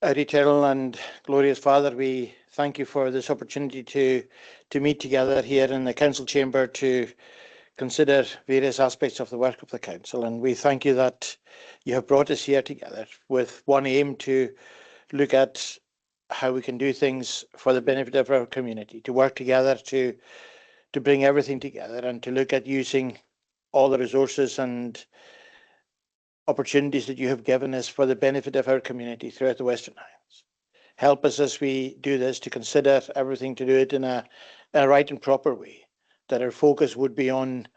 Our eternal and glorious Father, we thank you for this opportunity to meet together here in the council chamber to consider various aspects of the work of the council. And we thank you that you have brought us here together with one aim to look at how we can do things for the benefit of our community, to work together to bring everything together and to look at using all the resources and opportunities that you have given us for the benefit of our community throughout the Western Isles. Help us as we do this to consider everything, to do it in a right and proper way, that our focus would be on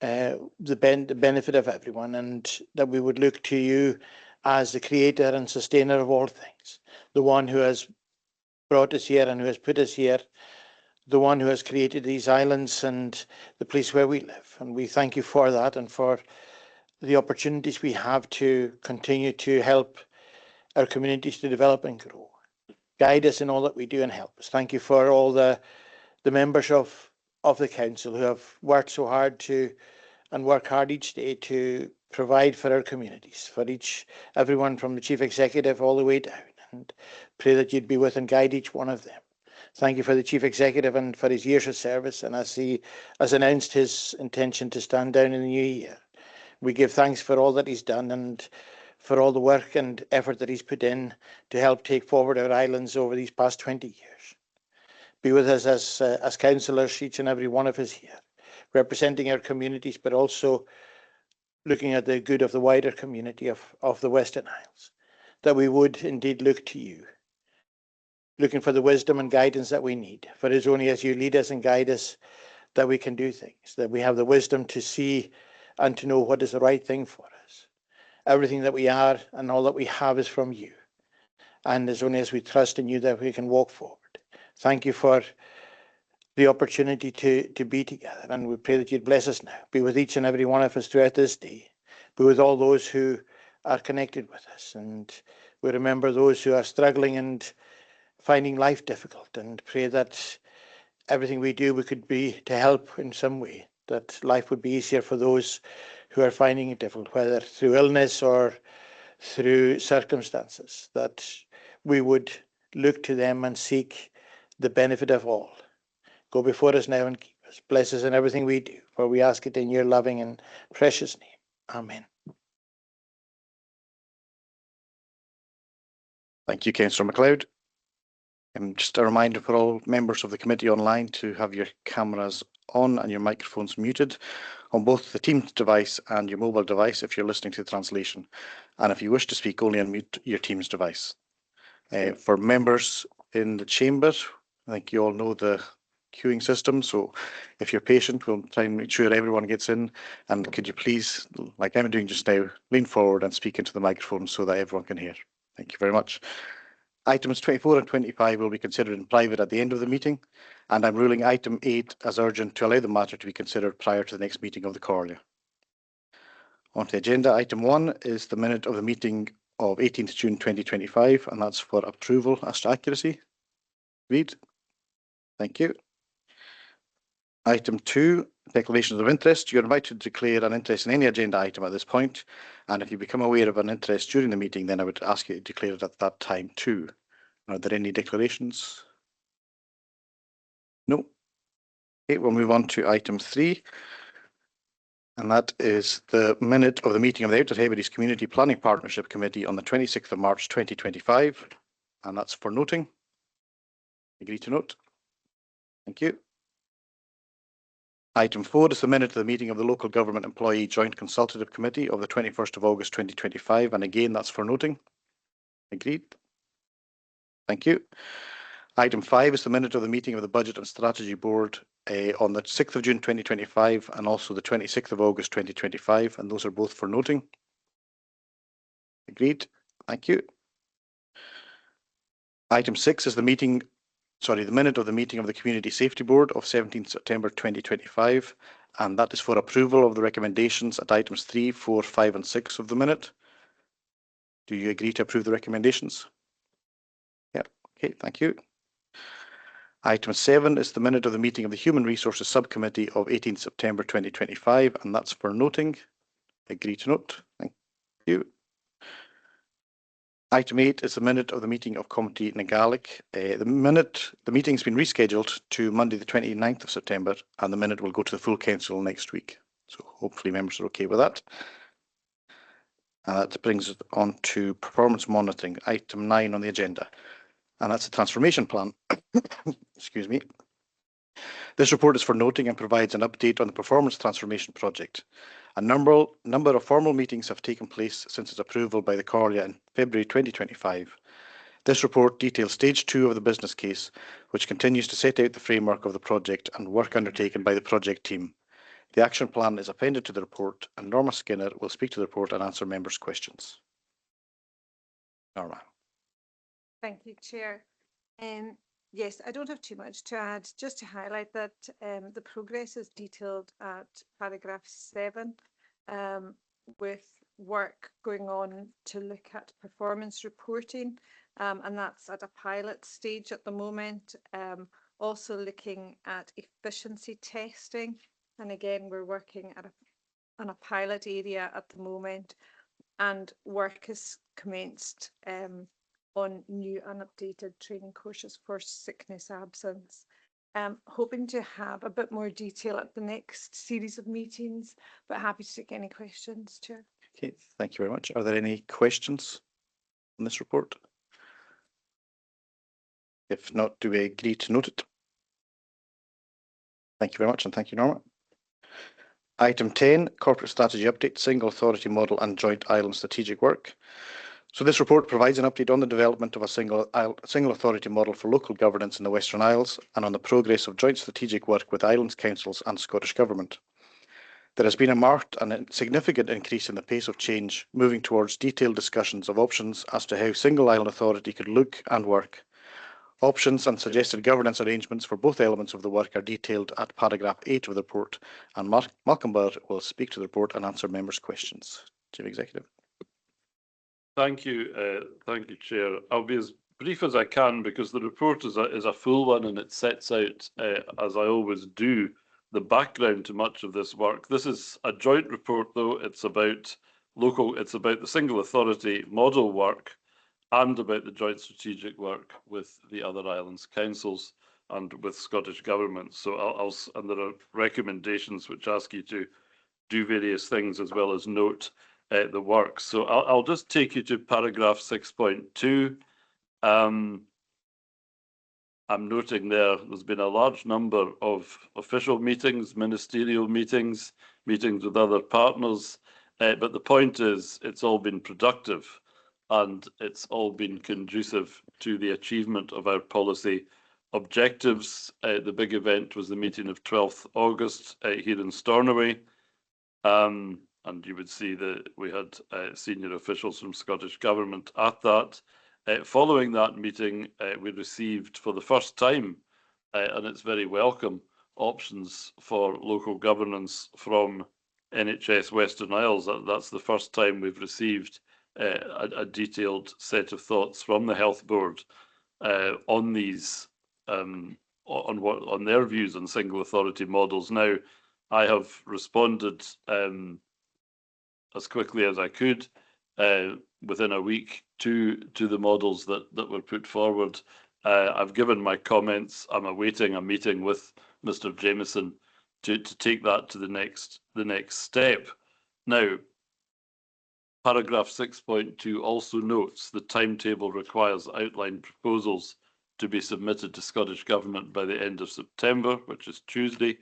the benefit of everyone, and that we would look to you as the creator and sustainer of all things, the one who has brought us here and who has put us here, the one who has created these islands and the place where we live. And we thank you for that and for the opportunities we have to continue to help our communities to develop and grow. Guide us in all that we do and help us. Thank you for all the members of the council who have worked so hard to and work hard each day to provide for our communities, for everyone from the chief executive all the way down, and pray that you'd be with and guide each one of them. Thank you for the chief executive and for his years of service, and as he has announced his intention to stand down in the new year, we give thanks for all that he's done and for all the work and effort that he's put in to help take forward our islands over these past 20 years. Be with us as councillors, each and every one of us here, representing our communities, but also looking at the good of the wider community of the Western Isles, that we would indeed look to you, looking for the wisdom and guidance that we need. For it is only as you lead us and guide us that we can do things, that we have the wisdom to see and to know what is the right thing for us. Everything that we are and all that we have is from you. And it's only as we trust in you that we can walk forward. Thank you for the opportunity to be together. And we pray that you'd bless us now. Be with each and every one of us throughout this day. Be with all those who are connected with us. And we remember those who are struggling and finding life difficult, and pray that everything we do, we could be to help in some way, that life would be easier for those who are finding it difficult, whether through illness or through circumstances, that we would look to them and seek the benefit of all. Go before us now and keep us. Bless us in everything we do, for we ask it in your loving and precious name. Amen. Thank you, Councillor MacLeod. Just a reminder for all members of the committee online to have your cameras on and your microphones muted on both the Teams device and your mobile device if you're listening to the translation. And if you wish to speak, only unmute your Teams device. For members in the chamber, I think you all know the queuing system, so if you're patient, we'll try and make sure everyone gets in. And could you please, like I'm doing just now, lean forward and speak into the microphone so that everyone can hear. Thank you very much. Items 24 and 25 will be considered in private at the end of the meeting, and I'm ruling item 8 as urgent to allow the matter to be considered prior to the next meeting of the Comhairle. On to the agenda, item 1 is the minute of the meeting of 18th June 2025, and that's for approval as to accuracy. Read. Thank you. Item 2, declarations of interest. You're invited to declare an interest in any agenda item at this point, and if you become aware of an interest during the meeting, then I would ask you to declare it at that time too. Are there any declarations? No. Okay, we'll move on to item 3, and that is the minute of the meeting of the Outer Hebrides Community Planning Partnership Committee on the 26th of March 2025, and that's for noting. Agree to note. Thank you. Item 4 is the minute of the meeting of the Local Government Employee Joint Consultative Committee of the 21st of August 2025, and again that's for noting. Agreed. Thank you. Item 5 is the minute of the meeting of the Budget and Strategy Board on the 6th of June 2025 and also the 26th of August 2025, and those are both for noting. Agreed. Thank you. Item 6 is the minute of the meeting of the Community Safety Board of 17th September 2025, and that is for approval of the recommendations at items 3, 4, 5 and 6 of the minute. Do you agree to approve the recommendations? Yeah, okay, thank you. Item 7 is the minute of the meeting of the Human Resources Subcommittee of 18th September 2025, and that's for noting. Agree to note. Thank you. Item 8 is the minute of the meeting of Committee Nagalik. The meeting's been rescheduled to Monday the 29th of September, and the minute will go to the full council next week. So hopefully members are okay with that. That brings us on to performance monitoring, item 9 on the agenda, and that's the transformation plan. Excuse me. This report is for noting and provides an update on the performance transformation project. A number of formal meetings have taken place since its approval by the Comhairle in February 2025. This report details stage 2 of the business case, which continues to set out the framework of the project and work undertaken by the project team. The action plan is appended to the report, and Norma Skinner will speak to the report and answer members' questions. Norma. Thank you, Chair. Yes, I don't have too much to add, just to highlight that the progress is detailed at paragraph 7, with work going on to look at performance reporting, and that's at a pilot stage at the moment. Also looking at efficiency testing, and again, we're working at on a pilot area at the moment, and work has commenced on new and updated training courses for sickness absence. Hoping to have a bit more detail at the next series of meetings, but happy to take any questions, Chair. Okay, thank you very much. Are there any questions on this report? If not, do we agree to note it? Thank you very much, and thank you, Norma. Item 10, corporate strategy update, single authority model and joint island strategic work. So this report provides an update on the development of a single authority model for local governance in the Western Isles and on the progress of joint strategic work with Islands Councils and Scottish Government. There has been a marked and significant increase in the pace of change, moving towards detailed discussions of options as to how single island authority could look and work. Options and suggested governance arrangements for both elements of the work are detailed at paragraph 8 of the report, and Malcolm Burr will speak to the report and answer members' questions. Chief Executive. Thank you, Chair. I'll be as brief as I can because the report is a full one, and it sets out, as I always do, the background to much of this work. This is a joint report, though. It's about the single authority model work and about the joint strategic work with the other islands councils and with Scottish Government. So and there are recommendations which ask you to do various things as well as note the work. So I'll just take you to paragraph 6.2. I'm noting there's been a large number of official meetings, ministerial meetings, meetings with other partners, but the point is it's all been productive and it's all been conducive to the achievement of our policy objectives. The big event was the meeting of 12th August here in Stornoway. And you would see that we had senior officials from Scottish Government at that. Following that meeting, we received for the first time, and it's very welcome, options for local governance from NHS Western Isles. That's the first time we've received a detailed set of thoughts from the Health Board on these, on their views on single authority models. Now, I have responded as quickly as I could within a week to the models that were put forward. I've given my comments. I'm awaiting a meeting with Mr. Jameson to take that to the next step. Now, paragraph 6.2 also notes the timetable requires outline proposals to be submitted to Scottish Government by the end of September, which is Tuesday,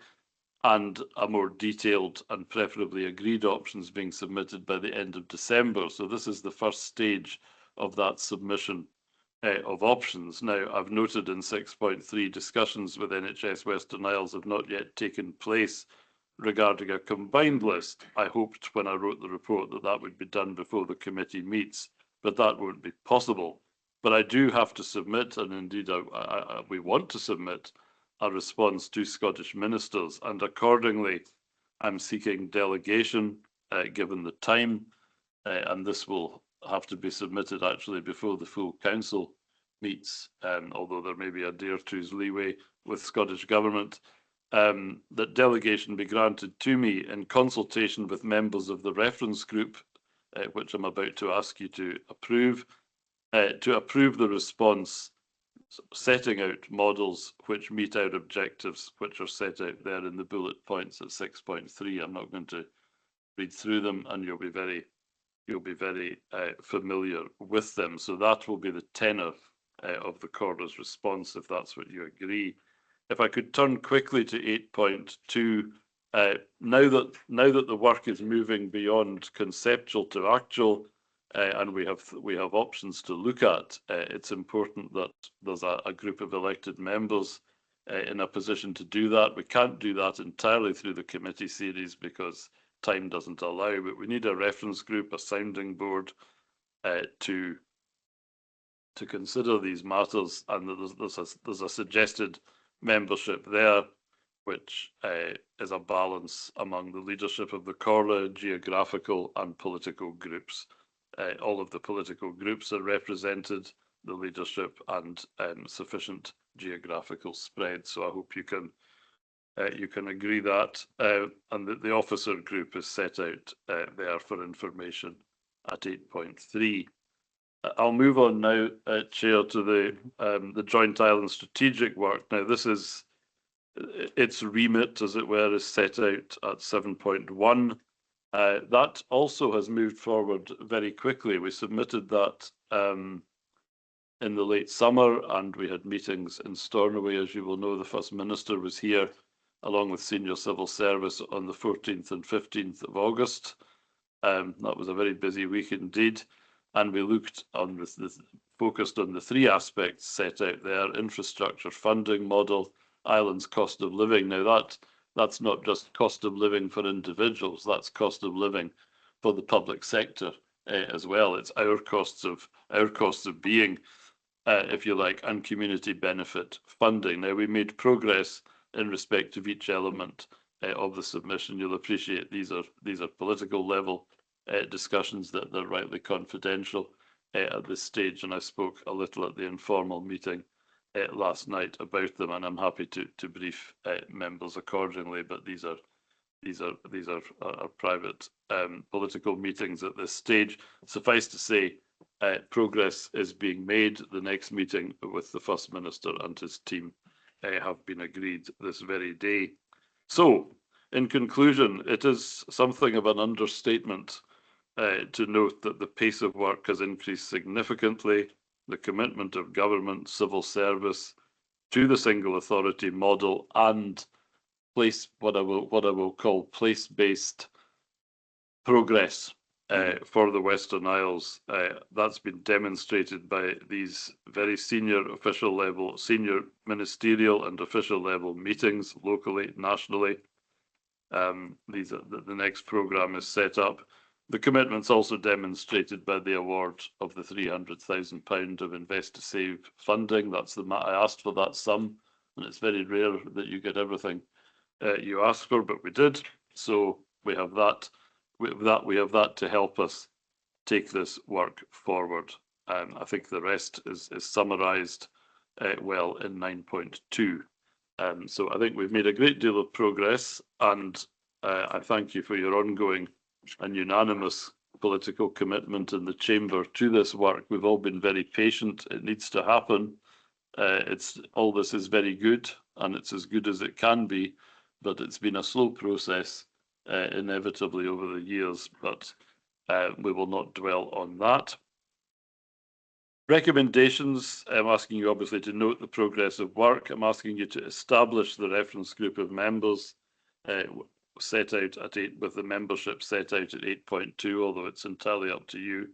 and a more detailed and preferably agreed options being submitted by the end of December. So this is the first stage of that submission of options. Now, I've noted in 6.3 discussions with NHS Western Isles have not yet taken place regarding a combined list. I hoped when I wrote the report that would be done before the committee meets, but that won't be possible. But I do have to submit, and indeed we want to submit, a response to Scottish ministers, and accordingly I'm seeking delegation given the time, and this will have to be submitted actually before the full council meets, although there may be a day or two's leeway with Scottish Government, that delegation be granted to me in consultation with members of the reference group, which I'm about to ask you to approve, to approve the response, setting out models which meet our objectives, which are set out there in the bullet points at 6.3. I'm not going to read through them, and you'll be very familiar with them. So that will be the tenor of the Corda's response, if that's what you agree. If I could turn quickly to 8.2, now that the work is moving beyond conceptual to actual, and we have options to look at, it's important that there's a group of elected members in a position to do that. We can't do that entirely through the committee series because time doesn't allow, but we need a reference group, a sounding board to consider these matters, and there's a suggested membership there, which is a balance among the leadership of the Corda, geographical and political groups. All of the political groups are represented, the leadership, and sufficient geographical spread. So I hope you can agree that, and the officer group is set out there for information at 8.3. I'll move on now, Chair, to the Joint Island strategic work. Now, this is its remit, as it were, is set out at 7.1. That also has moved forward very quickly. We submitted that in the late summer, and we had meetings in Stornoway. As you will know, the First Minister was here along with senior civil service on the 14th and 15th of August. That was a very busy week indeed. And we looked on focused on the three aspects set out there: infrastructure funding model, islands cost of living. Now that's not just cost of living for individuals, that's cost of living for the public sector as well. It's our costs of being, if you like, and community benefit funding. Now, we made progress in respect of each element of the submission. You'll appreciate these are political level discussions that they're rightly confidential at this stage, and I spoke a little at the informal meeting last night about them, and I'm happy to brief members accordingly. But these are private political meetings at this stage. Suffice to say, progress is being made. The next meeting with the First Minister and his team have been agreed this very day. So, in conclusion, it is something of an understatement to note that the pace of work has increased significantly. The commitment of government, civil service to the single authority model and what I will call place-based progress for the Western Isles. That's been demonstrated by these very senior ministerial and official level meetings locally, nationally. The next programme is set up. The commitment's also demonstrated by the award of the £300,000 of Invest to Save funding. I asked for that sum, and it's very rare that you get everything you ask for, but we did. So we have that. We have that to help us take this work forward. I think the rest is summarised well in 9.2. So I think we've made a great deal of progress, and I thank you for your ongoing and unanimous political commitment in the Chamber to this work. We've all been very patient. It needs to happen. All this is very good, and it's as good as it can be, but it's been a slow process, inevitably over the years, but we will not dwell on that. Recommendations, I'm asking you obviously to note the progress of work. I'm asking you to establish the reference group of members set out at 8, with the membership set out at 8.2, although it's entirely up to you,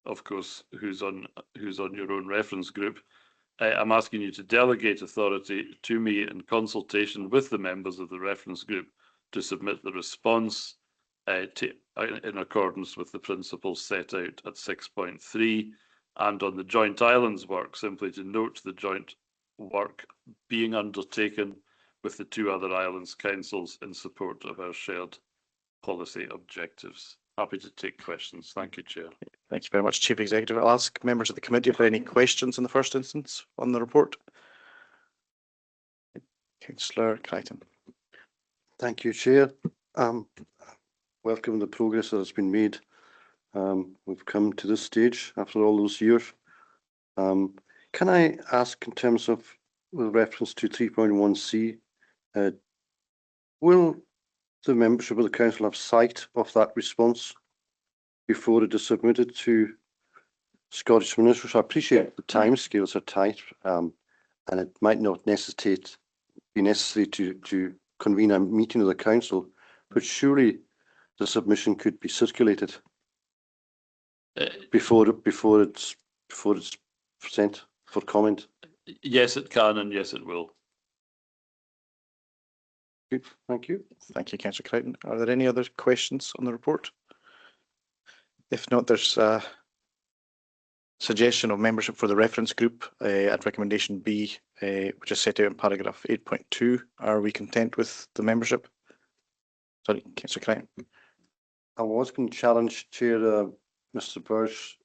of course, who's on your own reference group. I'm asking you to delegate authority to me in consultation with the members of the reference group to submit the response in accordance with the principles set out at 6.3, and on the joint islands work, simply to note the joint work being undertaken with the two other islands councils in support of our shared policy objectives. Happy to take questions. Thank you, Chair. Thank you very much, Chief Executive. I'll ask members of the committee if there are any questions in the first instance on the report. Councillor Crichton. Thank you, Chair. Welcome the progress that has been made. We've come to this stage after all those years. Can I ask in terms of with reference to 3.1c, will the membership of the council have sight of that response before it is submitted to Scottish ministers? I appreciate the timescales are tight, and it might not be necessary to convene a meeting of the council, but surely the submission could be circulated before it's sent for comment. Yes, it can, and yes, it will. Good, thank you. Thank you, Councillor Crichton. Are there any other questions on the report? If not, there's a suggestion of membership for the reference group at recommendation B, which is set out in paragraph 8.2. Are we content with the membership? Sorry, Councillor Crichton. I was going to challenge Chair Mr. Burr's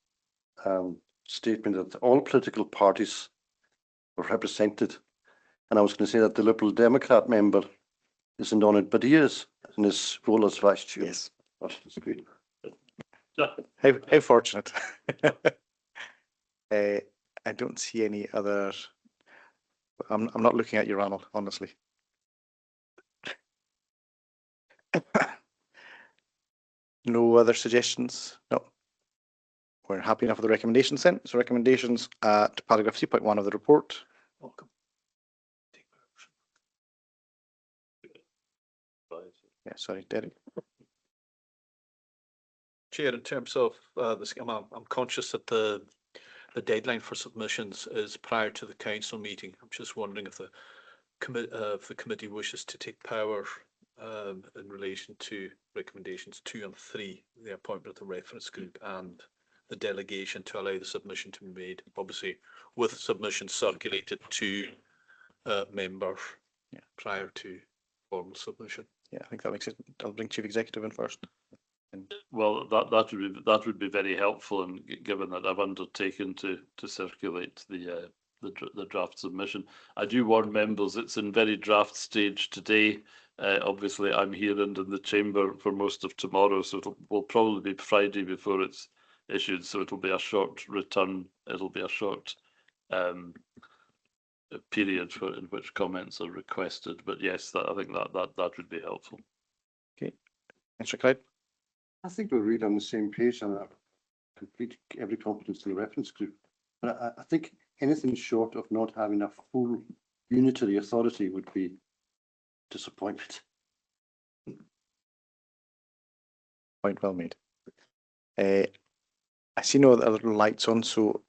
statement that all political parties were represented, and I was going to say that the Liberal Democrat member isn't on it, but he is in his role as Vice Chair. Yes. That's great. How fortunate. I don't see any other. I'm not looking at you, Ronald, honestly. No other suggestions? No. We're happy enough with the recommendations then. So recommendations at paragraph 3.1 of the report. Welcome. Yeah, sorry, Derek. Chair, in terms of this, I'm conscious that the deadline for submissions is prior to the council meeting. I'm just wondering if the committee wishes to take power in relation to recommendations 2 and 3, the appointment of the reference group and the delegation to allow the submission to be made, obviously with submissions circulated to members prior to formal submission. Yeah, I think that makes it. I'll bring Chief Executive in first. Well, that would be very helpful, and given that I've undertaken to circulate the draft submission, I do warn members it's in very draft stage today. Obviously, I'm here and in the chamber for most of tomorrow, so it will probably be Friday before it's issued. So it'll be a short return. It'll be a short period in which comments are requested. But yes, I think that would be helpful. Okay, Mr. Clyde. I think we're really on the same page and complete every competence to the reference group. But I think anything short of not having a full unitary authority would be disappointment. Point well made. I see no other lights on, so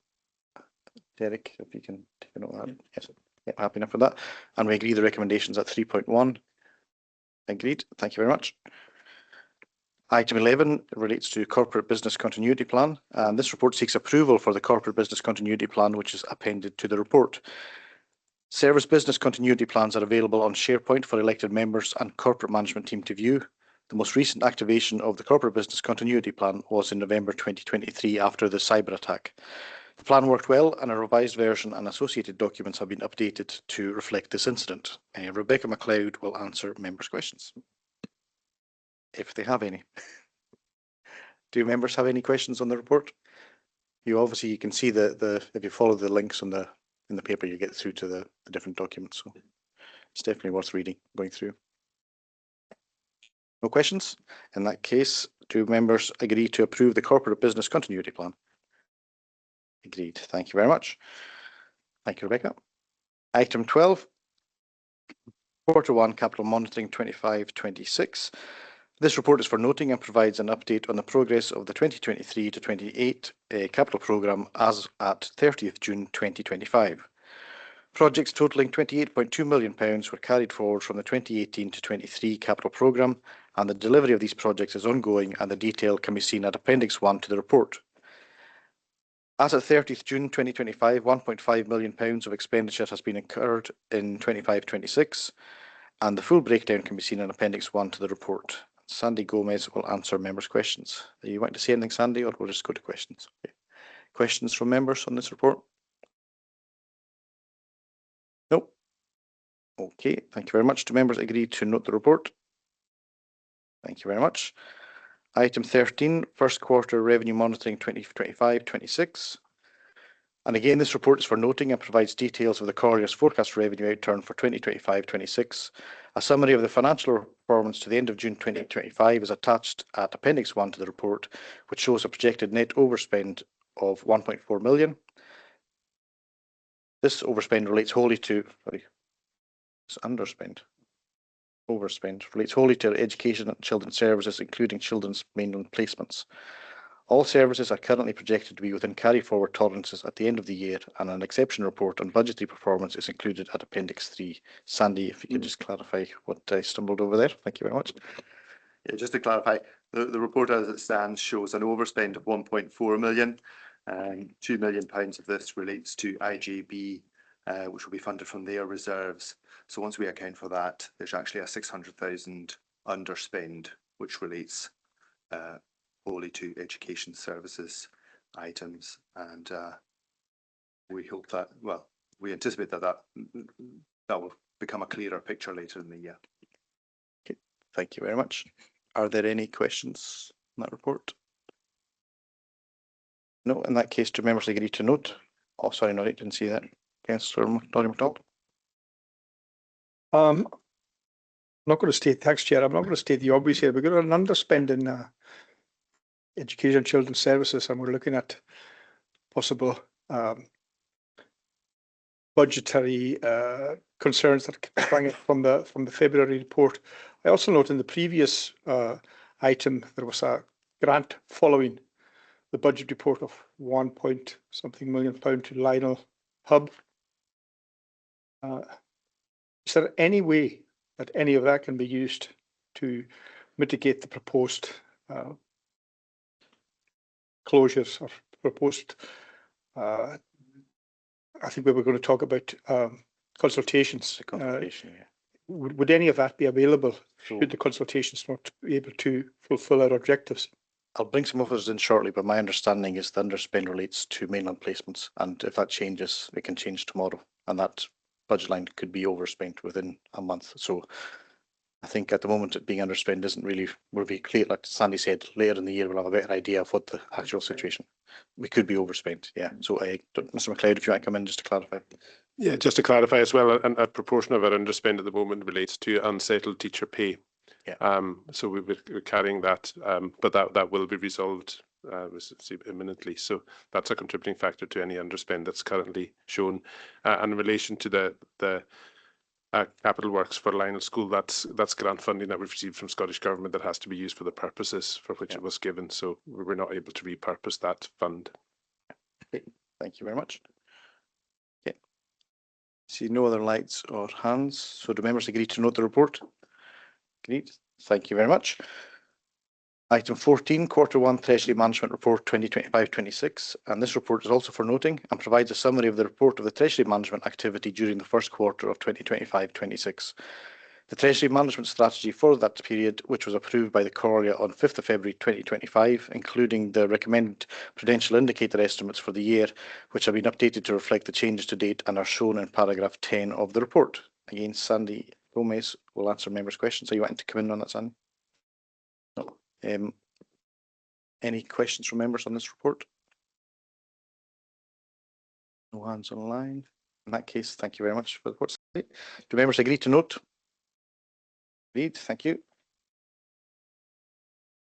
Derek, if you can take a note of that. Yes, yeah, happy enough with that. And we agree the recommendations at 3.1. Agreed. Thank you very much. Item 11 relates to Corporate Business Continuity Plan, and this report seeks approval for the Corporate Business Continuity Plan, which is appended to the report. Service business continuity plans are available on SharePoint for elected members and corporate management team to view. The most recent activation of the Corporate Business Continuity Plan was in November 2023 after the cyber attack. The plan worked well, and a revised version and associated documents have been updated to reflect this incident. Rebecca MacLeod will answer members' questions, if they have any. Do members have any questions on the report? You can see if you follow the links in the paper, you get through to the different documents. So it's definitely worth reading, going through. No questions? In that case, do members agree to approve the Corporate Business Continuity Plan? Agreed. Thank you very much. Thank you, Rebecca. Item 12, Quarter 1 Capital Monitoring 25-26. This report is for noting and provides an update on the progress of the 2023 to 28 capital programme as at 30th June 2025. Projects totalling £28.2 million were carried forward from the 2018 to 23 capital programme, and the delivery of these projects is ongoing, and the detail can be seen at Appendix 1 to the report. As at 30th June 2025, £1.5 million of expenditure has been incurred in 25-26, and the full breakdown can be seen in Appendix 1 to the report. Sandy Gomez will answer members' questions. Are you wanting to say anything, Sandy, or we'll just go to questions? Okay. Questions from members on this report? No. Okay, thank you very much. Do members agree to note the report? Thank you very much. Item 13, First Quarter Revenue Monitoring 2025-26. And again, this report is for noting and provides details of the Corria's forecast revenue outturn for 2025-26. A summary of the financial performance to the end of June 2025 is attached at Appendix 1 to the report, which shows a projected net overspend of 1.4 million. This overspend relates wholly to, overspend relates wholly to education and children's services, including children's mainland placements. All services are currently projected to be within carry-forward tolerances at the end of the year, and an exception report on budgetary performance is included at Appendix 3. Sandy, if you could just clarify what I stumbled over there. Thank you very much. Yeah, just to clarify, the report as it stands shows an overspend of 1.4 million, and £2 million of this relates to IJB, which will be funded from their reserves. So once we account for that, there's actually a 600,000 underspend, which relates wholly to education services items, and we hope that, well, we anticipate that will become a clearer picture later in the year. Okay, thank you very much. Are there any questions on that report? No, in that case, do members agree to note? Oh, sorry, no, I didn't see that. Councillor Noddy MacDonald. I'm not going to state, thanks Chair, I'm not going to state the obvious here. We've got an underspend in education and children's services, and we're looking at possible budgetary concerns that sprang from the February report. I also note in the previous item there was a grant following the budget report of £1.something million to Lionel Hub. Is there any way that any of that can be used to mitigate the proposed closures or proposed? I think we were going to talk about consultations. Would any of that be available should the consultations not be able to fulfil our objectives? I'll bring some others in shortly, but my understanding is the underspend relates to mainland placements, and if that changes, it can change tomorrow, and that budget line could be overspent within a month. So I think at the moment it being underspent isn't really, will be clear. Like Sandy said, later in the year we'll have a better idea of what the actual situation. We could be overspent, yeah. So Mr. MacLeod, if you want to come in just to clarify. Yeah, just to clarify as well, a proportion of our underspend at the moment relates to unsettled teacher pay. Yeah. So we're carrying that, but that will be resolved imminently. So that's a contributing factor to any underspend that's currently shown. And in relation to the capital works for Lionel School, that's grant funding that we've received from Scottish Government that has to be used for the purposes for which it was given. So we're not able to repurpose that fund. Okay, thank you very much. Okay. See no other lights or hands. So do members agree to note the report? Agreed. Thank you very much. Item 14, Q1 Treasury Management Report 2025-26, and this report is also for noting and provides a summary of the report of the Treasury Management activity during the first quarter of 2025-26. The Treasury Management strategy for that period, which was approved by the Coria on 5th of February 2025, including the recommended prudential indicator estimates for the year, which have been updated to reflect the changes to date and are shown in paragraph 10 of the report. Again, Sandy Gomez will answer members' questions. Are you wanting to come in on that, Sandy? No. Any questions from members on this report? No hands online. In that case, thank you very much for the report. Do members agree to note? Agreed, thank you.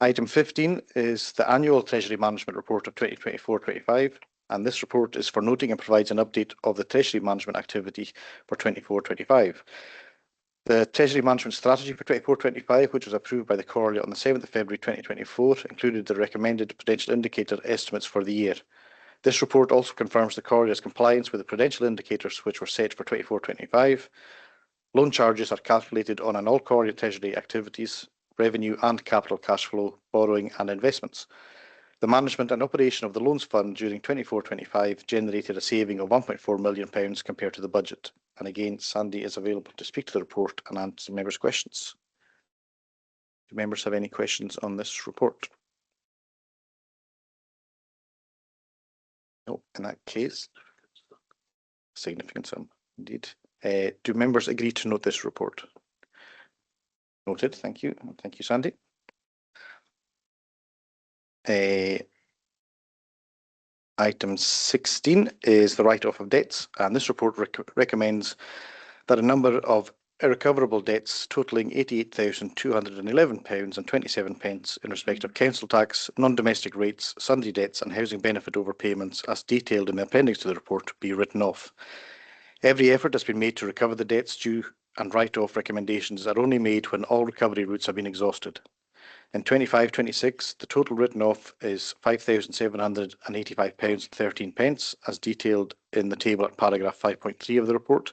Item 15 is the annual Treasury Management Report of 2024-25, and this report is for noting and provides an update of the Treasury Management activity for 24-25. The Treasury Management Strategy for 24-25, which was approved by the Coria on the 7th of February 2024, included the recommended prudential indicator estimates for the year. This report also confirms the Coria's compliance with the prudential indicators which were set for 24-25. Loan charges are calculated on an all Coria Treasury activities, revenue and capital cash flow, borrowing and investments. The management and operation of the loans fund during 24-25 generated a saving of £1.4 million compared to the budget. And again, Sandy is available to speak to the report and answer members' questions. Do members have any questions on this report? No, in that case, significant sum indeed. Do members agree to note this report? Noted, thank you. Thank you, Sandy. Item 16 is the write-off of debts, and this report recommends that a number of irrecoverable debts totalling £88,211.27 in respect of council tax, non-domestic rates, sundry debts and housing benefit overpayments as detailed in the appendix to the report be written off. Every effort has been made to recover the debts due, and write-off recommendations are only made when all recovery routes have been exhausted. In 25-26, the total written off is £5,785.13, as detailed in the table at paragraph 5.3 of the report,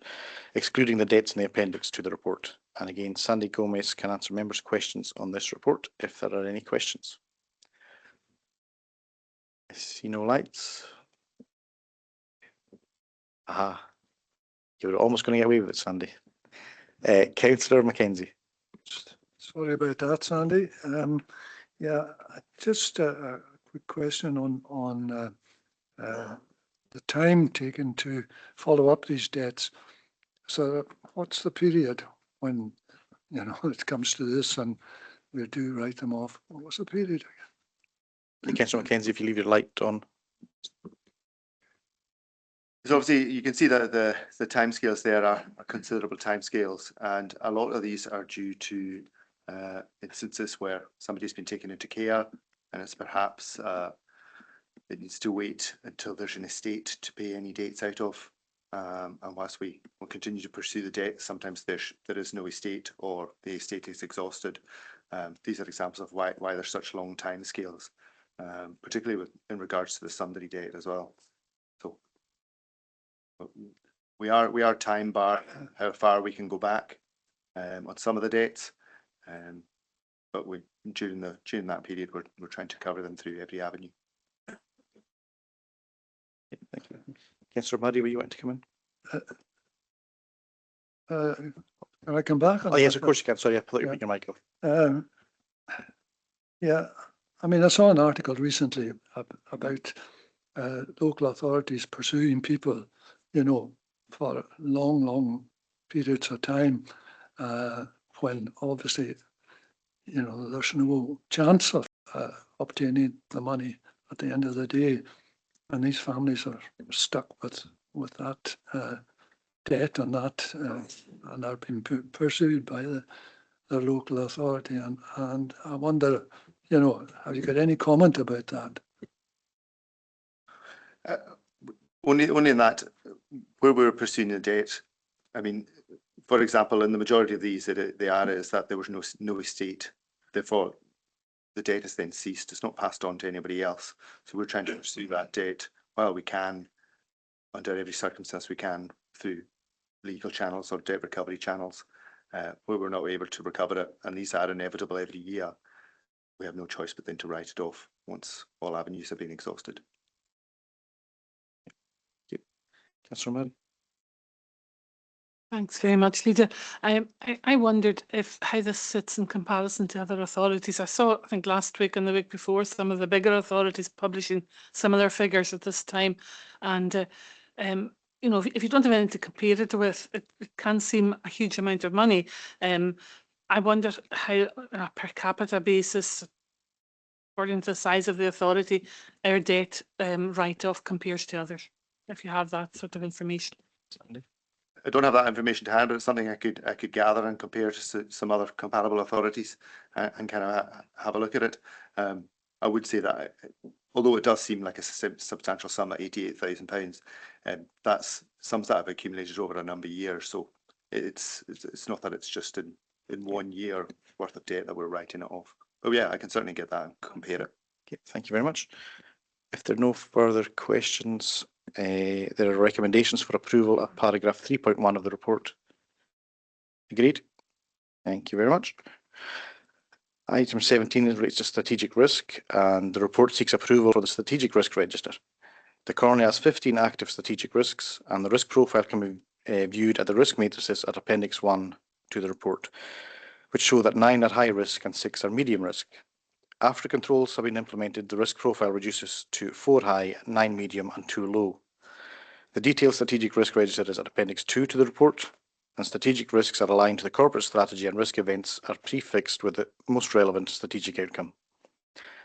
excluding the debts in the appendix to the report. And again, Sandy Gomez can answer members' questions on this report if there are any questions. I see no lights. Aha, you were almost going to get away with it, Sandy. Councillor Mackenzie. Sorry about that, Sandy. Yeah, just a quick question on the time taken to follow up these debts. So what's the period when, you know, it comes to this and we do write them off? What's the period? Councillor Mackenzie, if you leave your light on. So obviously you can see that the timescales there are considerable timescales, and a lot of these are due to instances where somebody's been taken into care and it's perhaps it needs to wait until there's an estate to pay any dates out of. And whilst we will continue to pursue the debt, sometimes there is no estate or the estate is exhausted. These are examples of why there's such long timescales, particularly in regards to the sundry debt as well. So we are time barred how far we can go back on some of the debts, but during that period we're trying to cover them through every avenue. Thank you. Councillor Muddy, were you want to come in? Can I come back? Oh yes, of course you can. Sorry, I thought you put your mic off. Yeah, I mean, I saw an article recently about local authorities pursuing people, you know, for long periods of time, when obviously, you know, there's no chance of obtaining the money at the end of the day, and these families are stuck with that debt and that, and are being pursued by the local authority, and I wonder, you know, have you got any comment about that? Only in that where we're pursuing the debt. I mean, for example, in the majority of these, the ARA is that there was no estate, therefore the debt is then ceased. It's not passed on to anybody else. So we're trying to pursue that debt while we can, under every circumstance we can, through legal channels or debt recovery channels, where we're not able to recover it. And these are inevitable every year. We have no choice but then to write it off once all avenues have been exhausted. Councillor Murray. Thanks very much, Leader. I wondered how this sits in comparison to other authorities. I saw, I think last week and the week before, some of the bigger authorities publishing similar figures at this time. And, you know, if you don't have anything to compare it with, it can seem a huge amount of money. I wonder how, on a per capita basis, according to the size of the authority, our debt write-off compares to others, if you have that sort of information. I don't have that information to hand, but it's something I could gather and compare to some other comparable authorities and kind of have a look at it. I would say that although it does seem like a substantial sum at £88,000, that's sums that have accumulated over a number of years. So it's not that it's just in 1 year worth of debt that we're writing it off. But yeah, I can certainly get that and compare it. Okay, thank you very much. If there are no further questions, there are recommendations for approval at paragraph 3.1 of the report. Agreed? Thank you very much. Item 17 relates to strategic risk, and the report seeks approval for the strategic risk register. The Colony has 15 active strategic risks, and the risk profile can be viewed at the risk matrices at Appendix 1 to the report, which show that 9 are high risk and 6 are medium risk. After controls have been implemented, the risk profile reduces to 4 high, 9 medium and 2 low. The detailed strategic risk register is at Appendix 2 to the report, and strategic risks are aligned to the corporate strategy, and risk events are prefixed with the most relevant strategic outcome.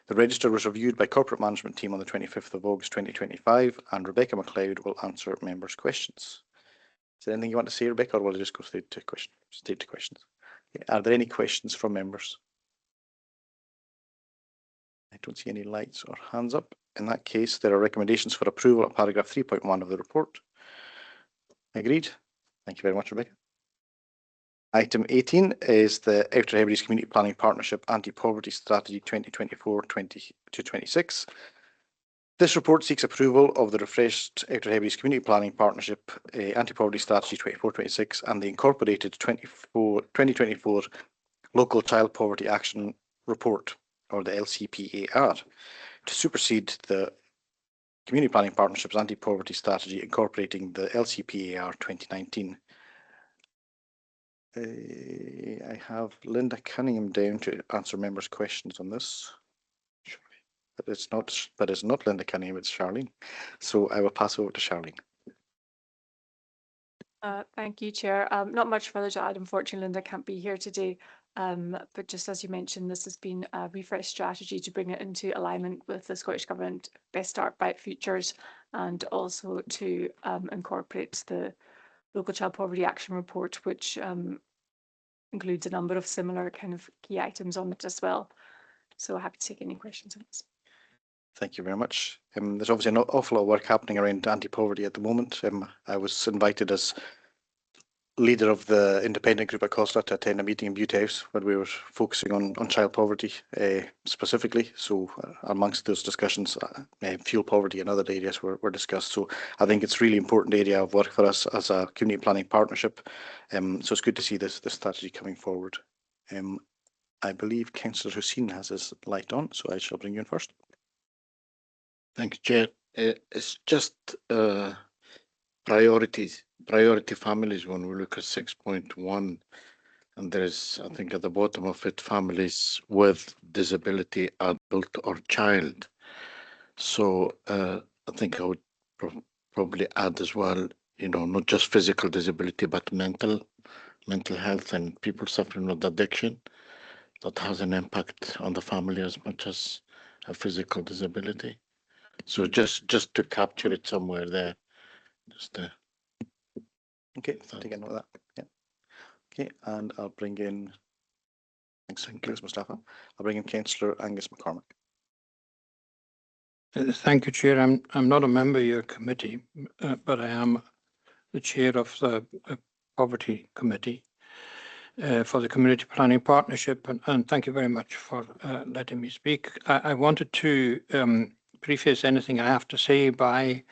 The register was reviewed by corporate management team on the 25th of August 2025, and Rebecca MacLeod will answer members' questions. Is there anything you want to say, Rebecca, or will I just go straight to questions? Are there any questions from members? I don't see any lights or hands up. In that case, there are recommendations for approval at paragraph 3.1 of the report. Agreed. Thank you very much, Rebecca. Item 18 is the Outer Hebrides Community Planning Partnership Anti-Poverty Strategy 2024-26. This report seeks approval of the refreshed Outer Hebrides Community Planning Partnership Anti-Poverty Strategy 24-26 and the incorporated 2024 Local Child Poverty Action Report, or the LCPAR, to supersede the Community Planning Partnership's Anti-Poverty Strategy incorporating the LCPAR 2019. I have Linda Cunningham down to answer members' questions on this. But it's not Linda Cunningham, it's Charlene. So I will pass over to Charlene. Thank you, Chair. Not much further to add. Unfortunately, Linda can't be here today. But just as you mentioned, this has been a refreshed strategy to bring it into alignment with the Scottish Government Best Start Bright Futures, and also to incorporate the Local Child Poverty Action Report, which includes a number of similar kind of key items on it as well. So happy to take any questions on this. Thank you very much. There's obviously an awful lot of work happening around anti-poverty at the moment. I was invited as leader of the independent group at Costa to attend a meeting in Butte House where we were focusing on child poverty specifically. So amongst those discussions, fuel poverty and other areas were discussed. So I think it's a really important area of work for us as a community planning partnership. So it's good to see this strategy coming forward. I believe Councillor Hussein has his light on, so I shall bring you in first. Thank you, Chair. It's just priority families when we look at 6.1, and there is, I think at the bottom of it, families with disability, adult or child. So I think I would probably add as well, you know, not just physical disability, but mental health and people suffering with addiction. That has an impact on the family as much as a physical disability. So just to capture it somewhere there. Okay, I'll take a note of that. Yeah. Okay, and I'll bring in, thanks Mustafa. I'll bring in Councillor Angus McCormick. Thank you, Chair. I'm not a member of your committee, but I am the chair of the Poverty Committee for the Community Planning Partnership, and thank you very much for letting me speak. I wanted to preface anything I have to say by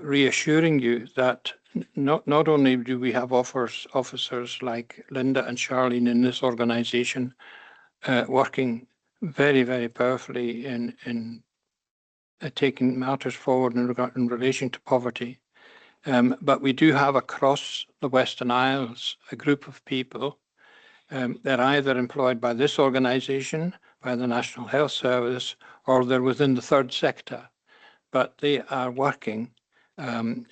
reassuring you that not only do we have officers like Linda and Charlene in this organisation working very, very powerfully in taking matters forward in relation to poverty, but we do have across the Western Isles a group of people that are either employed by this organisation, by the National Health Service, or they're within the third sector, but they are working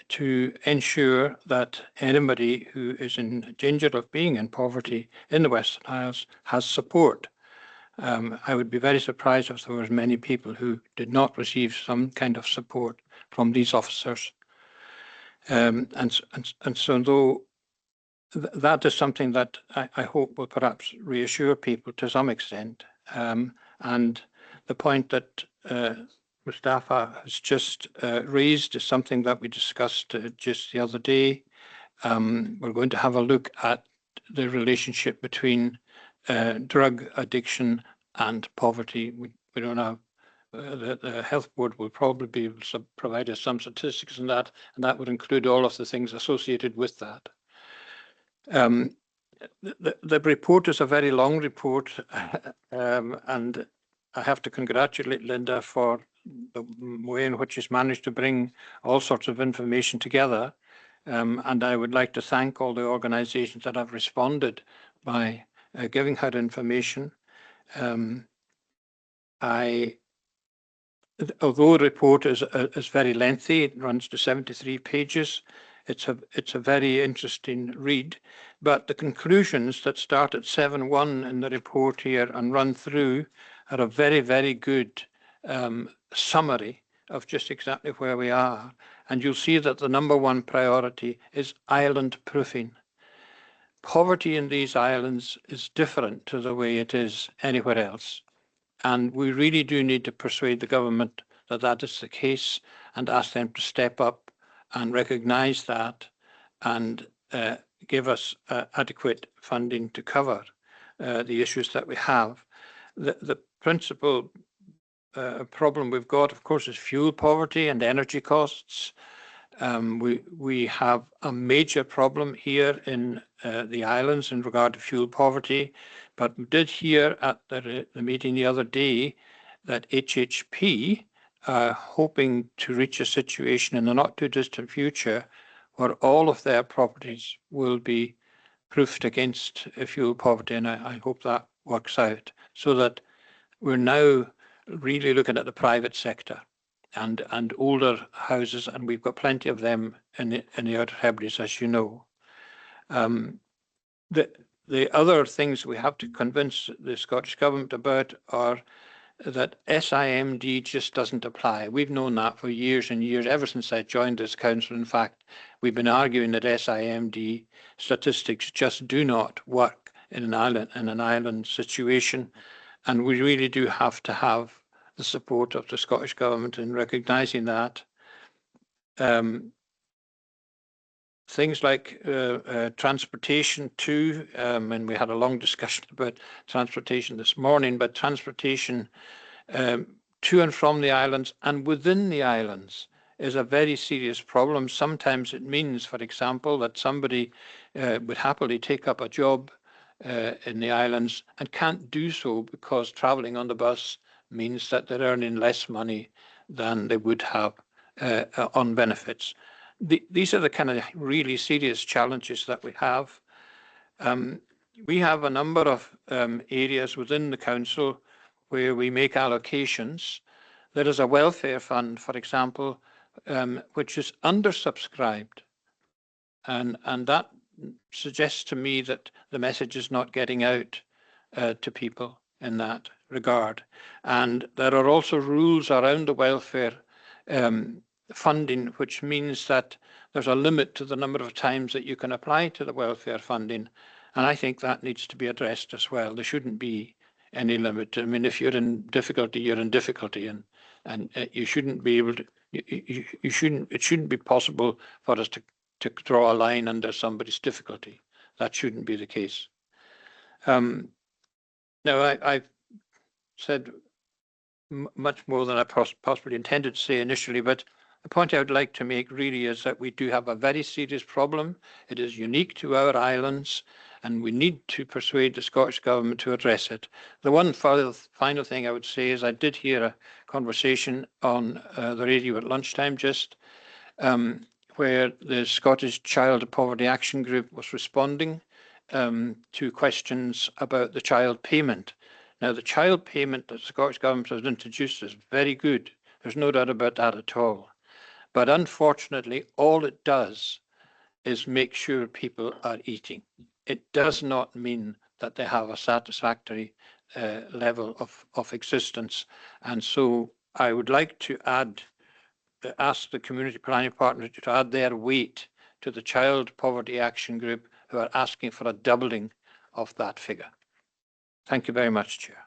to ensure that anybody who is in danger of being in poverty in the Western Isles has support. I would be very surprised if there were many people who did not receive some kind of support from these officers. And so though that is something that I hope will perhaps reassure people to some extent. And the point that Mustafa has just raised is something that we discussed just the other day. We're going to have a look at the relationship between drug addiction and poverty. We don't have, the Health Board will probably be able to provide us some statistics on that, and that would include all of the things associated with that. The report is a very long report, and I have to congratulate Linda for the way in which she's managed to bring all sorts of information together. And I would like to thank all the organisations that have responded by giving her information. Although the report is very lengthy, it runs to 73 pages. It's a very interesting read, but the conclusions that start at 7.1 in the report here and run through are a very, very good summary of just exactly where we are. And you'll see that the number one priority is island proofing. Poverty in these islands is different to the way it is anywhere else. And we really do need to persuade the government that that is the case and ask them to step up and recognise that and give us adequate funding to cover the issues that we have. The principal problem we've got, of course, is fuel poverty and energy costs. We have a major problem here in the islands in regard to fuel poverty, but we did hear at the meeting the other day that HHP are hoping to reach a situation in the not too distant future where all of their properties will be proofed against fuel poverty, and I hope that works out, so that we're now really looking at the private sector and older houses, and we've got plenty of them in the Outer Hebrides, as you know. The other things we have to convince the Scottish Government about are that SIMD just doesn't apply. We've known that for years and years, ever since I joined this council. In fact, we've been arguing that SIMD statistics just do not work in an island situation, and we really do have to have the support of the Scottish Government in recognising that. Things like transportation too, and we had a long discussion about transportation this morning, but transportation to and from the islands and within the islands is a very serious problem. Sometimes it means, for example, that somebody would happily take up a job in the islands and can't do so because travelling on the bus means that they're earning less money than they would have on benefits. These are the kind of really serious challenges that we have. We have a number of areas within the council where we make allocations. There is a welfare fund, for example, which is undersubscribed. And that suggests to me that the message is not getting out to people in that regard. And there are also rules around the welfare funding, which means that there's a limit to the number of times that you can apply to the welfare funding. And I think that needs to be addressed as well. There shouldn't be any limit. I mean, if you're in difficulty, you're in difficulty, and you shouldn't be able to, it shouldn't be possible for us to draw a line under somebody's difficulty. That shouldn't be the case. Now, I've said much more than I possibly intended to say initially, but the point I would like to make really is that we do have a very serious problem. It is unique to our islands, and we need to persuade the Scottish Government to address it. The one final thing I would say is I did hear a conversation on the radio at lunchtime just where the Scottish Child Poverty Action Group was responding to questions about the child payment. Now, the child payment that the Scottish Government has introduced is very good. There's no doubt about that at all. But unfortunately, all it does is make sure people are eating. It does not mean that they have a satisfactory level of existence. And so I would like to ask the Community Planning Partnership to add their weight to the Child Poverty Action Group, who are asking for a doubling of that figure. Thank you very much, Chair.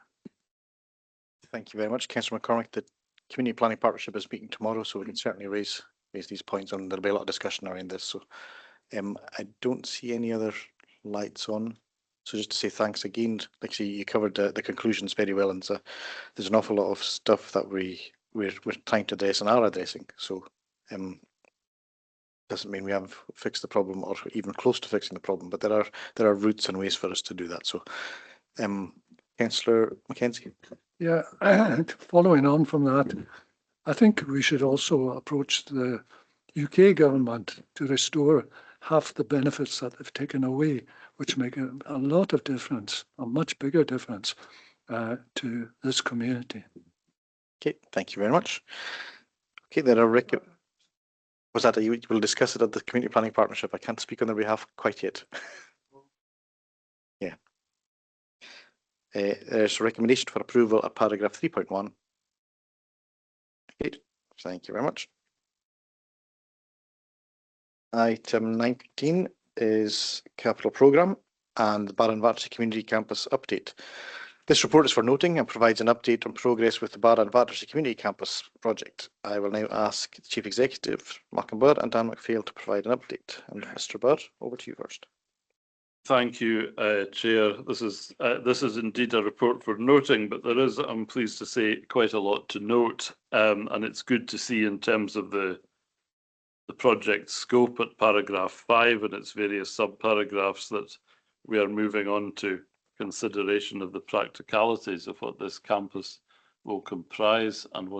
Thank you very much, Councillor McCormick. The Community Planning Partnership is meeting tomorrow, so we can certainly raise these points, and there'll be a lot of discussion around this. So I don't see any other lights on. So just to say thanks again. Like I say, you covered the conclusions very well, and there's an awful lot of stuff that we're trying to address and are addressing. So doesn't mean we haven't fixed the problem or even close to fixing the problem, but there are routes and ways for us to do that. So Councillor Mackenzie. Yeah, following on from that, I think we should also approach the UK government to restore half the benefits that they've taken away, which make a lot of difference, a much bigger difference to this community. Okay, thank you very much. Okay, there are was that you will discuss it at the Community Planning Partnership? I can't speak on their behalf quite yet. Yeah. There's a recommendation for approval of paragraph 3.1. Okay, thank you very much. Item 19 is capital programme and the Barron-Vatersey Community Campus update. This report is for noting and provides an update on progress with the Barron-Vatersey Community Campus project. I will now ask the Chief Executive, Malcolm Burr and Dan McPhail, to provide an update. And Mr. Burr, over to you first. Thank you, Chair. This is indeed a report for noting, but there is, I'm pleased to say, quite a lot to note, and it's good to see in terms of the project scope at paragraph 5 and its various sub-paragraphs that we are moving on to consideration of the practicalities of what this campus will comprise and how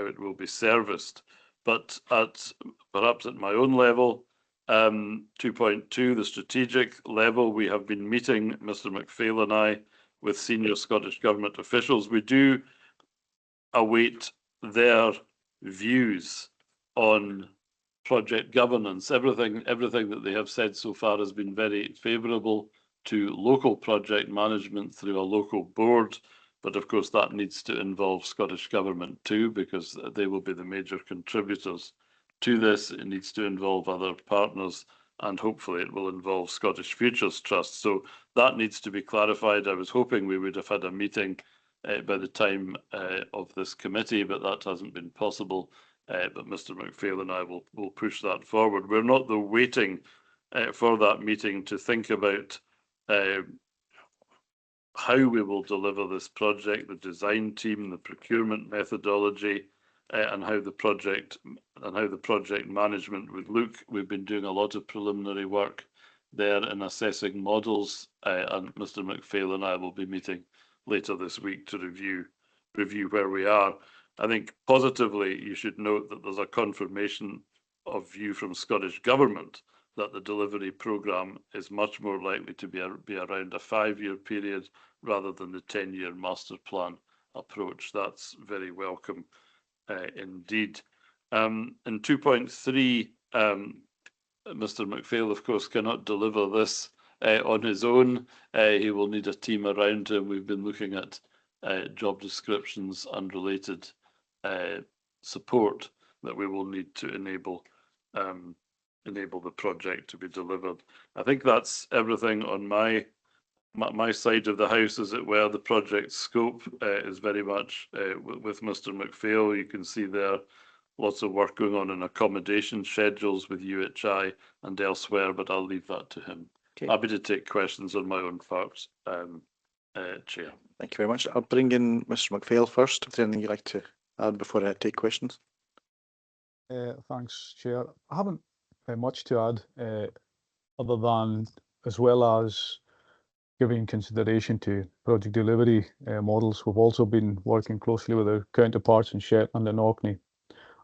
it will be serviced. But perhaps at my own level, 2.2, the strategic level, we have been meeting, Mr. McPhail and I, with senior Scottish Government officials. We do await their views on project governance. Everything that they have said so far has been very favourable to local project management through a local board, but of course that needs to involve Scottish Government too, because they will be the major contributors to this. It needs to involve other partners, and hopefully it will involve Scottish Futures Trust. So that needs to be clarified. I was hoping we would have had a meeting by the time of this committee, but that hasn't been possible. But Mr. McPhail and I will push that forward. We're not though waiting for that meeting to think about how we will deliver this project, the design team, the procurement methodology, and how the project management would look. We've been doing a lot of preliminary work there in assessing models, and Mr. McPhail and I will be meeting later this week to review where we are. I think positively you should note that there's a confirmation of view from Scottish Government that the delivery programme is much more likely to be around a 5-year period rather than the 10-year master plan approach. That's very welcome indeed. In 2.3, Mr. McPhail, of course, cannot deliver this on his own. He will need a team around him. We've been looking at job descriptions and related support that we will need to enable the project to be delivered. I think that's everything on my side of the house, as it were. The project scope is very much with Mr. McPhail. You can see there lots of work going on in accommodation schedules with UHI and elsewhere, but I'll leave that to him. Okay. Happy to take questions on my own part, Chair. Thank you very much. I'll bring in Mr. McPhail first. If there's anything you'd like to add before I take questions. Thanks, Chair. I haven't much to add other than, as well as giving consideration to project delivery models, we've also been working closely with our counterparts in Shetland and Orkney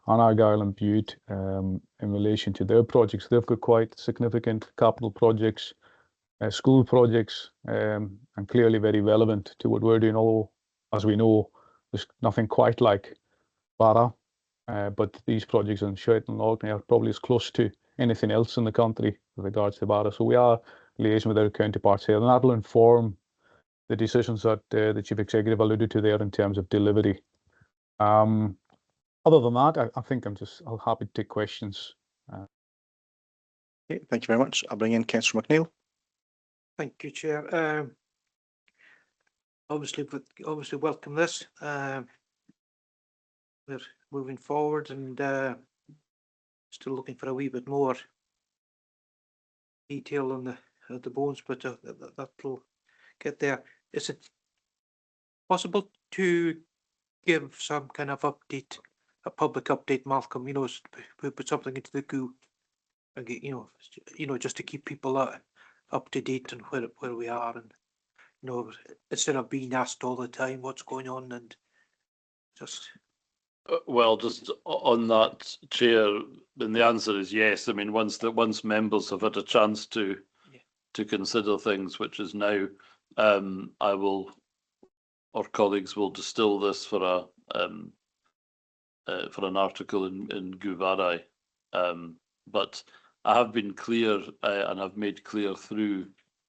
and Argyll and Bute in relation to their projects. They've got quite significant capital projects, school projects, and clearly very relevant to what we're doing. Although, as we know, there's nothing quite like Barra, but these projects in Shetland and Orkney are probably as close to anything else in the country with regards to Barra. So we are liaising with our counterparts here, and that will inform the decisions that the Chief Executive alluded to there in terms of delivery. Other than that, I think I'm happy to take questions. Okay, thank you very much. I'll bring in Councillor McNeill. Thank you, Chair. Obviously welcome this. We're moving forward and still looking for a wee bit more detail on the bones, but that will get there. Is it possible to give some kind of update, a public update, Malcolm? We put something into the goo, and just to keep people up to date on where we are, and instead of being asked all the time what's going on, and just. Well, just on that, Chair, then the answer is yes. I mean, once members have had a chance to consider things, which is now, our colleagues will distill this for an article in Guvarai. But I have been clear and I've made clear through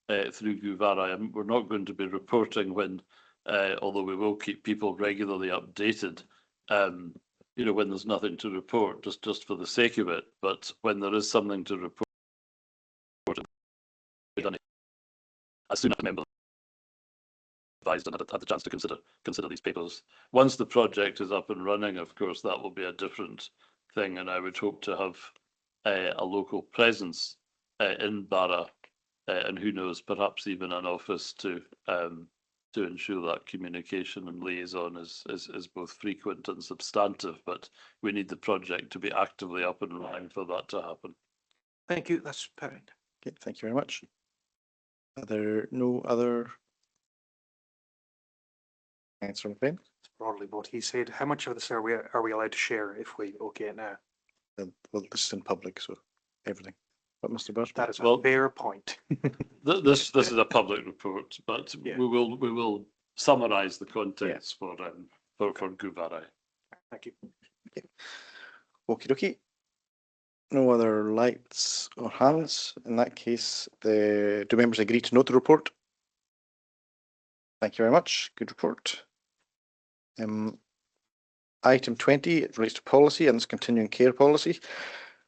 through Guvara. And we're not going to be reporting when, although we will keep people regularly updated, you know, when there's nothing to report, just for the sake of it. But when there is something to report, as soon as a member advised and had the chance to consider these papers. Once the project is up and running, of course, that will be a different thing, and I would hope to have a local presence in Barra, and who knows, perhaps even an office to ensure that communication and liaison is both frequent and substantive. But we need the project to be actively up and running for that to happen. Thank you. That's perfect. Okay, thank you very much. Are there no other? Thanks from Ben. Broadly what he said. How much of this are we allowed to share if we okay it now? Well, this is in public, so everything. But Mr. Bush, that is a fair point. This is a public report, but yeah, we will summarise the contents for Guvara. Thank you. Okay. Okie dokie. No other lights or hands. In that case, do members agree to note the report? Thank you very much. Good report. Item 20, it relates to policy and its continuing care policy.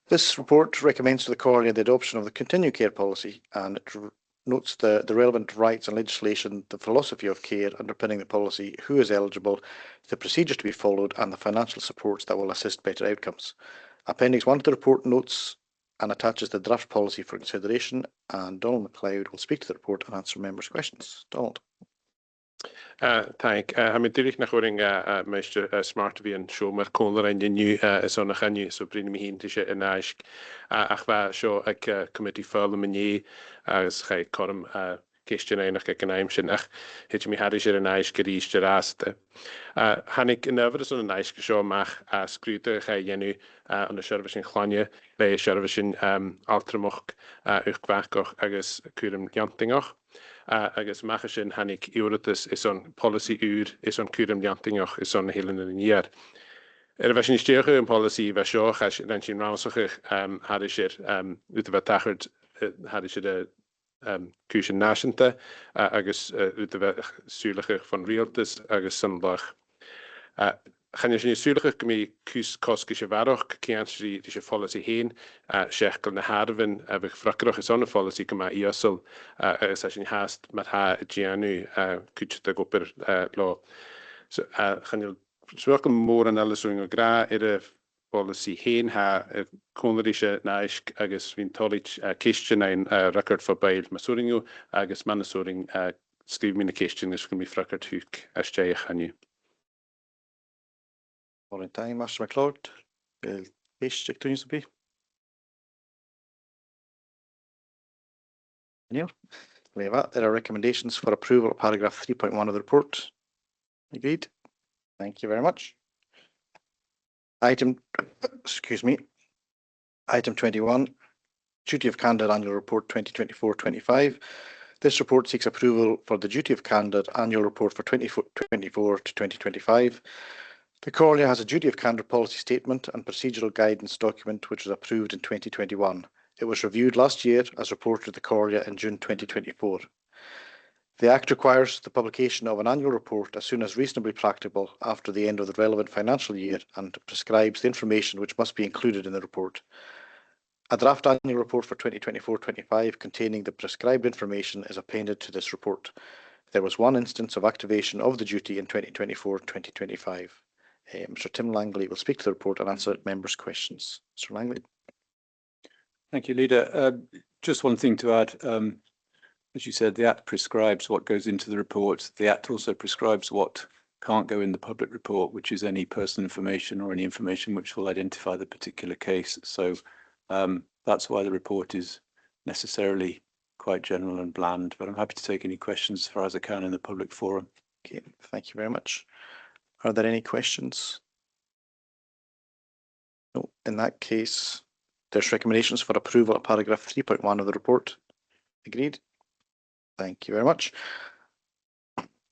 This report recommends to the Comhairle the adoption of the continuing care policy, and it notes the relevant rights and legislation, the philosophy of care underpinning the policy, who is eligible, the procedures to be followed, and the financial supports that will assist better outcomes. Appendix 1 of the report notes and attaches the draft policy for consideration, and Donald MacLeod will speak to the report and answer members' questions. Donald. Thank. Ha mi dirich nach oring meiste smart vi an show mar koller en nu is on a so brin mi hin tische en aisk ach va show ek committee further menu as gai korm question ein nach genaim sin ach het mi had is er en aisk gerichte raste hanik never is on an aisk show mach scrute gai jenu on the service in Glanje bei service in Altramoch uchtwach agus kurum jantingach agus machas sin hannig Euratus is on policy is on Curum Jantingach is on Helen in year. Was sin steige in policy was seo as dan sin rausach had is ut of tachard had is de Cusin Nashente agus ut of sulige van Realtus agus Sunbach. Gaan je zulige gemi kus koskische waroch kiantri die policy heen shekel na harven heb ik frakkerig is on policy kema iosel as je haast met ha gianu kutje te goper lo so gaan je zwakke more en alles zo gra policy heen ha konrische naisk agus vin tolich kistje een record for bail masuringu agus manasuring skrif min kistje is gemi frakkert huk as je gaan je All in time, Master MacLeod. Check to be. Neil, there are recommendations for approval of paragraph 3.1 of the report. Agreed. Thank you very much. Item 21, Duty of Candor Annual Report 2024-25. This report seeks approval for the Duty of Candor Annual Report for 2024 to 2025. The Comhairle has a duty of candour policy statement and procedural guidance document which was approved in 2021. It was reviewed last year as reported to the Comhairle in June 2024. The Act requires the publication of an annual report as soon as reasonably practicable after the end of the relevant financial year and prescribes the information which must be included in the report. A draft annual report for 2024-25 containing the prescribed information is appended to this report. There was one instance of activation of the duty in 2024-2025. Mr. Tim Langley will speak to the report and answer members' questions. Mr. Langley. Thank you, Leader. Just one thing to add. As you said, the Act prescribes what goes into the report. The Act also prescribes what can't go in the public report, which is any personal information or any information which will identify the particular case. So that's why the report is necessarily quite general and bland, but I'm happy to take any questions as far as I can in the public forum. Okay, thank you very much. Are there any questions? No, in that case, there's recommendations for approval of paragraph 3.1 of the report. Agreed? Thank you very much.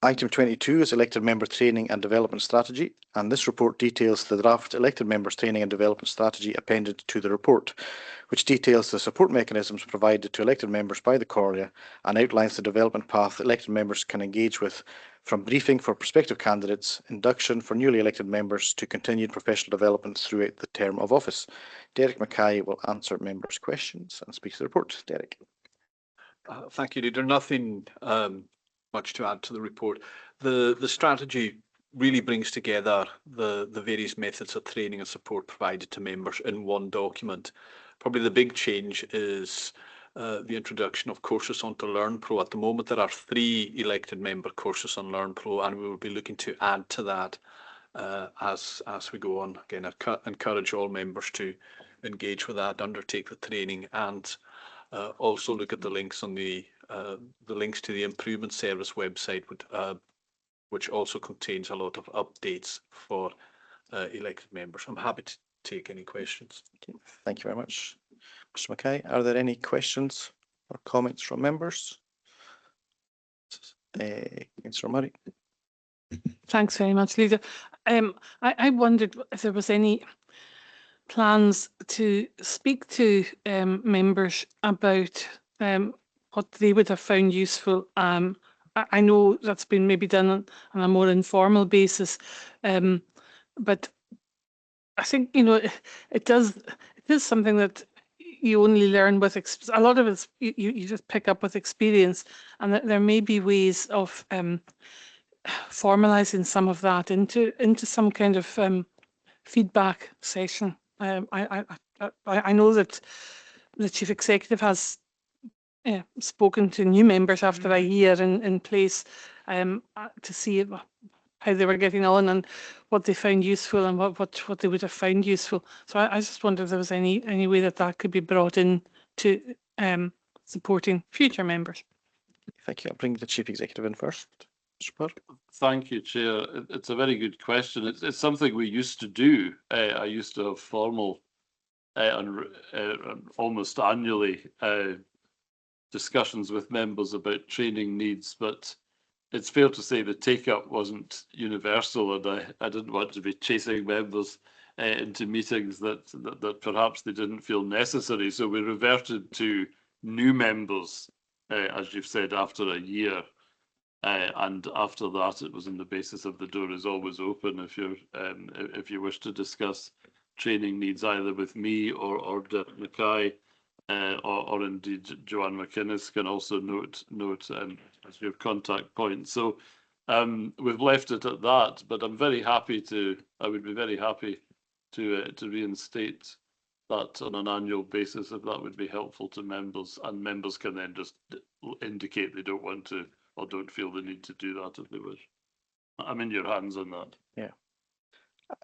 Item 22 is elected member training and development strategy, and this report details the draft elected members training and development strategy appended to the report, which details the support mechanisms provided to elected members by the Comhairle and outlines the development path elected members can engage with, from briefing for prospective candidates, induction for newly elected members to continued professional development throughout the term of office. Derek Mackay will answer members' questions and speak to the report. Derek. Thank you, Leader. Nothing much to add to the report. The strategy really brings together the various methods of training and support provided to members in one document. Probably the big change is the introduction of courses onto LearnPro. At the moment, there are 3 elected member courses on LearnPro, and we will be looking to add to that as we go on. Again, I encourage all members to engage with that, undertake the training, and also look at the links on the links to the Improvement Service website, which also contains a lot of updates for elected members. I'm happy to take any questions. Okay. Thank you very much. Mr. Mackay, are there any questions or comments from members? Mr. Murray. Thanks very much, Leader. I wondered if there was any plans to speak to members about what they would have found useful. I know that's been maybe done on a more informal basis, but I think, you know, it is something that you only learn with a lot of it. You just pick up with experience, and that there may be ways of formalizing some of that into some kind of feedback session. I know that the Chief Executive has spoken to new members after a year in place to see how they were getting on and what they found useful and what they would have found useful. So I just wonder if there was any way that could be brought in to supporting future members. Thank you. I'll bring the Chief Executive in first. Thank you, Chair. It's a very good question. It's something we used to do. I used to have formal and almost annually discussions with members about training needs, but it's fair to say the take-up wasn't universal, and I didn't want to be chasing members into meetings that perhaps they didn't feel necessary. So we reverted to new members, as you've said, after a year. And after that, it was on the basis of the door is always open if you wish to discuss training needs either with me or Dirk Mackay, or indeed Joanne McInnes can also note as your contact point. So we've left it at that, but I would be very happy to reinstate that on an annual basis if that would be helpful to members, and members can then just indicate they don't want to or don't feel the need to do that if they wish. I'm in your hands on that. Yeah.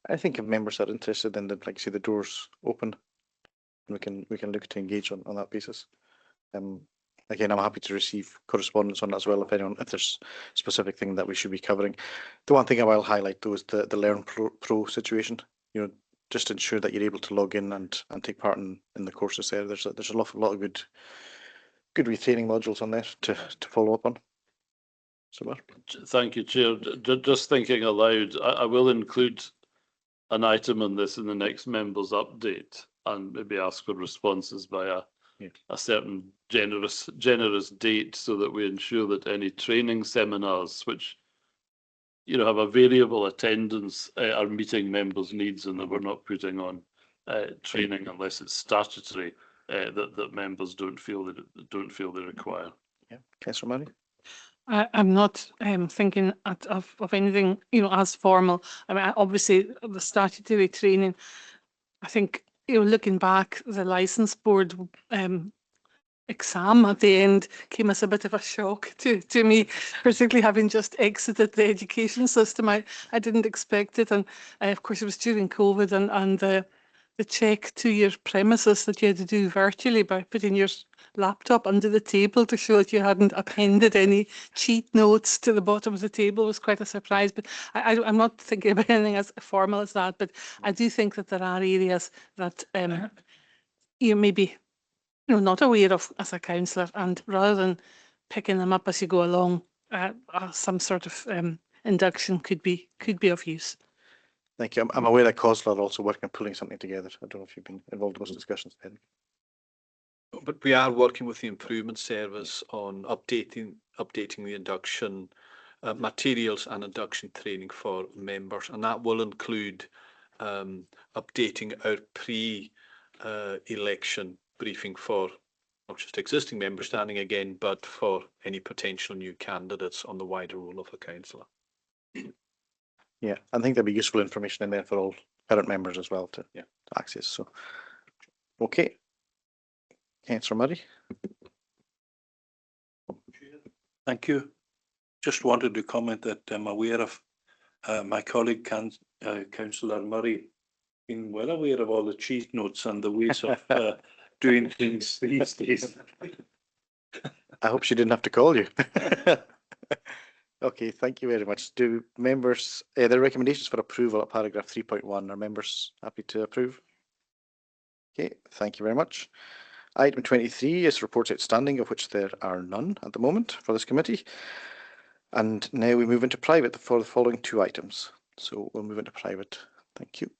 I think if members are interested, then like I say, the door's open. We can look to engage on that basis. Again, I'm happy to receive correspondence on that as well if there's a specific thing that we should be covering. The one thing I will highlight though is the LearnPro situation. You know, just ensure that you're able to log in and take part in the courses there. There's a lot of good retraining modules on there to follow up on. So, thank you, Chair. Just thinking aloud, I will include an item on this in the next members' update and maybe ask for responses by a certain generous date, so that we ensure that any training seminars which have a variable attendance are meeting members' needs, and that we're not putting on training unless it's statutory that members don't feel they require. Yeah, Councillor Murray. I'm not thinking of anything, as formal. I mean, obviously the statutory training, I think, looking back, the licence board exam at the end came as a bit of a shock to me, particularly having just exited the education system. I didn't expect it, and of course it was during COVID, and the check to your premises that you had to do virtually by putting your laptop under the table to show that you hadn't appended any cheat notes to the bottom of the table was quite a surprise. But I'm not thinking about anything as formal as that, but I do think that there are areas that you may be not aware of as a councillor, and rather than picking them up as you go along, some sort of induction could be of use. Thank you. I'm aware that COSLA are also working on pulling something together. I don't know if you've been involved in those discussions, Eric. But we are working with the improvement service on updating the induction materials and induction training for members, and that will include updating our pre-election briefing for not just existing members standing again, but for any potential new candidates on the wider role of a councillor. Yeah, I think there'll be useful information in there for all current members as well to Yeah. access. So, okay. Councillor Murray. Thank you. Just wanted to comment that I'm aware of my colleague Councillor Murray being well aware of all the cheat notes and the ways of doing things these days. I hope she didn't have to call you. Okay, thank you very much. Do members, the recommendations for approval at paragraph 3.1, are members happy to approve? Okay, thank you very much. Item 23 is reports outstanding, of which there are none at the moment for this committee. And now we move into private for the following two items. So we'll move into private. Thank you.